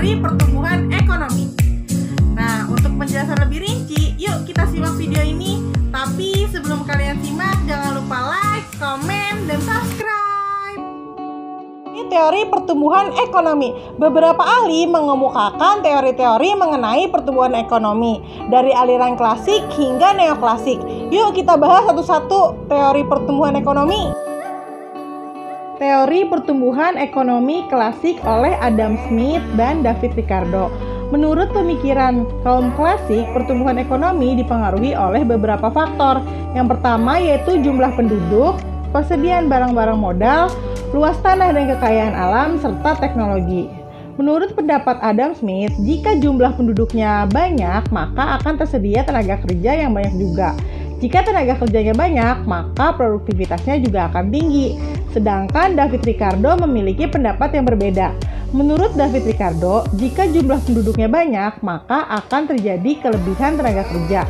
teori pertumbuhan ekonomi. Nah, untuk penjelasan lebih rinci, yuk kita simak video ini. Tapi sebelum kalian simak, jangan lupa like, komen, dan subscribe. Ini teori pertumbuhan ekonomi. Beberapa ahli mengemukakan teori-teori mengenai pertumbuhan ekonomi, dari aliran klasik hingga neoklasik. Yuk kita bahas satu-satu teori pertumbuhan ekonomi. Teori pertumbuhan ekonomi klasik oleh Adam Smith dan David Ricardo. Menurut pemikiran kaum klasik, pertumbuhan ekonomi dipengaruhi oleh beberapa faktor. Yang pertama yaitu jumlah penduduk, persediaan barang-barang modal, luas tanah dan kekayaan alam, serta teknologi. Menurut pendapat Adam Smith, jika jumlah penduduknya banyak, maka akan tersedia tenaga kerja yang banyak juga. Jika tenaga kerjanya banyak, maka produktivitasnya juga akan tinggi. Sedangkan David Ricardo memiliki pendapat yang berbeda. Menurut David Ricardo, jika jumlah penduduknya banyak, maka akan terjadi kelebihan tenaga kerja.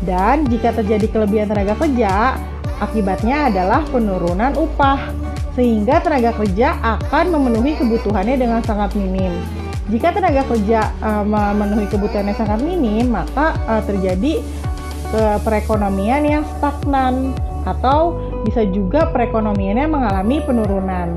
Dan jika terjadi kelebihan tenaga kerja, akibatnya adalah penurunan upah, sehingga tenaga kerja akan memenuhi kebutuhannya dengan sangat minim. Jika tenaga kerja memenuhi kebutuhannya sangat minim, maka terjadi perekonomian yang stagnan, atau bisa juga perekonomiannya mengalami penurunan.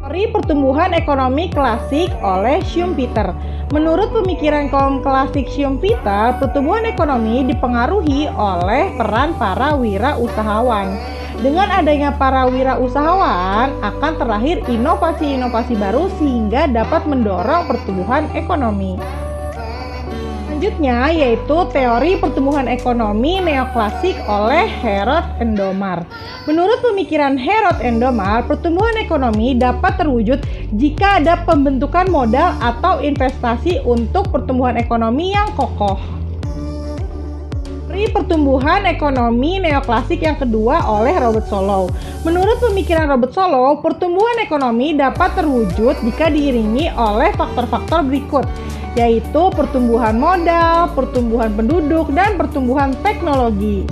Teori pertumbuhan ekonomi klasik oleh Schumpeter. Menurut pemikiran kaum klasik Schumpeter, pertumbuhan ekonomi dipengaruhi oleh peran para wirausahawan. Dengan adanya para wirausahawan, akan terlahir inovasi-inovasi baru sehingga dapat mendorong pertumbuhan ekonomi. Selanjutnya yaitu teori pertumbuhan ekonomi neoklasik oleh Harold Endomar. Menurut pemikiran Harold Endomar, pertumbuhan ekonomi dapat terwujud jika ada pembentukan modal atau investasi untuk pertumbuhan ekonomi yang kokoh. Teori pertumbuhan ekonomi neoklasik yang kedua oleh Robert Solow. Menurut pemikiran Robert Solow, pertumbuhan ekonomi dapat terwujud jika diiringi oleh faktor-faktor berikut, yaitu pertumbuhan modal, pertumbuhan penduduk, dan pertumbuhan teknologi.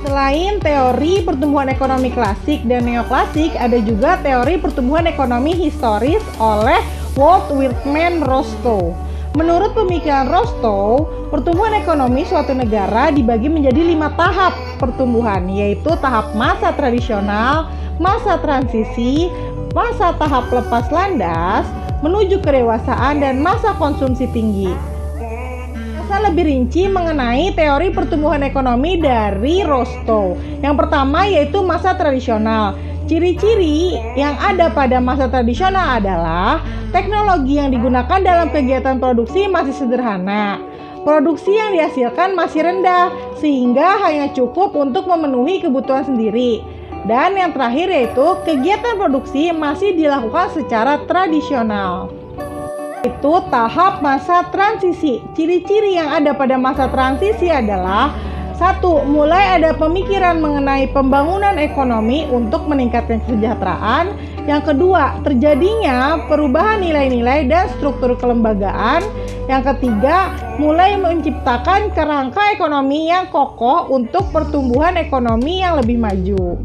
Selain teori pertumbuhan ekonomi klasik dan neoklasik, ada juga teori pertumbuhan ekonomi historis oleh Walt Whitman Rostow. Menurut pemikiran Rostow, pertumbuhan ekonomi suatu negara dibagi menjadi 5 tahap pertumbuhan, yaitu tahap masa tradisional, masa transisi, masa tahap lepas landas, menuju kedewasaan, dan masa konsumsi tinggi. Masa lebih rinci mengenai teori pertumbuhan ekonomi dari Rostow. Yang pertama yaitu masa tradisional. Ciri-ciri yang ada pada masa tradisional adalah teknologi yang digunakan dalam kegiatan produksi masih sederhana. Produksi yang dihasilkan masih rendah, sehingga hanya cukup untuk memenuhi kebutuhan sendiri. Dan yang terakhir yaitu kegiatan produksi masih dilakukan secara tradisional. Itu tahap masa transisi. Ciri-ciri yang ada pada masa transisi adalah: 1. Mulai ada pemikiran mengenai pembangunan ekonomi untuk meningkatkan kesejahteraan. Yang kedua, terjadinya perubahan nilai-nilai dan struktur kelembagaan. Yang ketiga, mulai menciptakan kerangka ekonomi yang kokoh untuk pertumbuhan ekonomi yang lebih maju.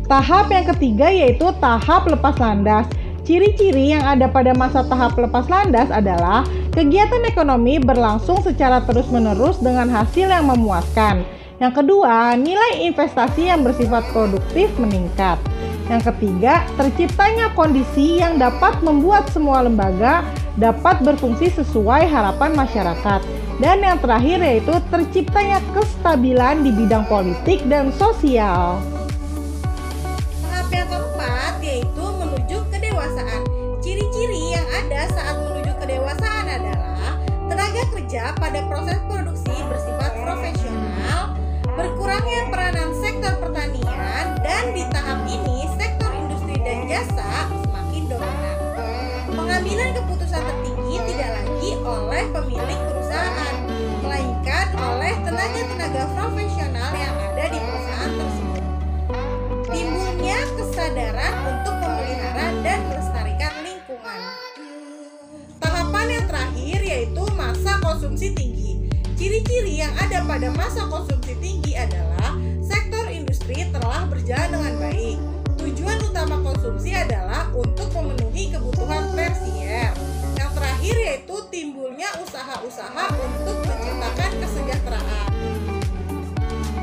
Tahap yang ketiga yaitu tahap lepas landas. Ciri-ciri yang ada pada masa tahap lepas landas adalah kegiatan ekonomi berlangsung secara terus-menerus dengan hasil yang memuaskan. Yang kedua, nilai investasi yang bersifat produktif meningkat. Yang ketiga, terciptanya kondisi yang dapat membuat semua lembaga dapat berfungsi sesuai harapan masyarakat. Dan yang terakhir yaitu terciptanya kestabilan di bidang politik dan sosial. Yang keempat yaitu menuju kedewasaan. Ciri-ciri yang ada saat menuju kedewasaan adalah tenaga kerja pada proses produksi bersifat profesional, berkurangnya peranan sektor pertanian, dan di tahap ini sektor industri dan jasa semakin dominan. Pengambilan keputusan tertinggi tidak lagi oleh pemilik perusahaan, melainkan oleh tenaga-tenaga profesional yang ada di perusahaan tersebut. Timbulnya kesadaran untuk memelihara dan melestarikan lingkungan. Tahapan yang terakhir yaitu masa konsumsi tinggi. Ciri-ciri yang ada pada masa konsumsi tinggi adalah sektor industri telah berjalan dengan baik. Tujuan utama konsumsi adalah untuk memenuhi berusaha untuk menciptakan kesejahteraan.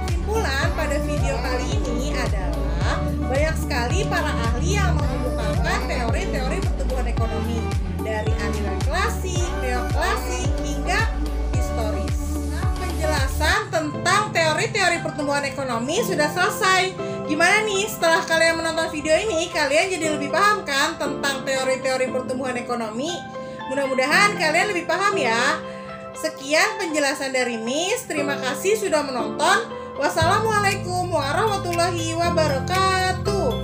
Kesimpulan pada video kali ini adalah banyak sekali para ahli yang mengemukakan teori-teori pertumbuhan ekonomi dari aliran klasik, neoklasik, hingga historis. Penjelasan tentang teori-teori pertumbuhan ekonomi sudah selesai. Gimana nih setelah kalian menonton video ini, kalian jadi lebih paham kan tentang teori-teori pertumbuhan ekonomi? Mudah-mudahan kalian lebih paham ya. Sekian penjelasan dari Miss. Terima kasih sudah menonton. Wassalamualaikum warahmatullahi wabarakatuh.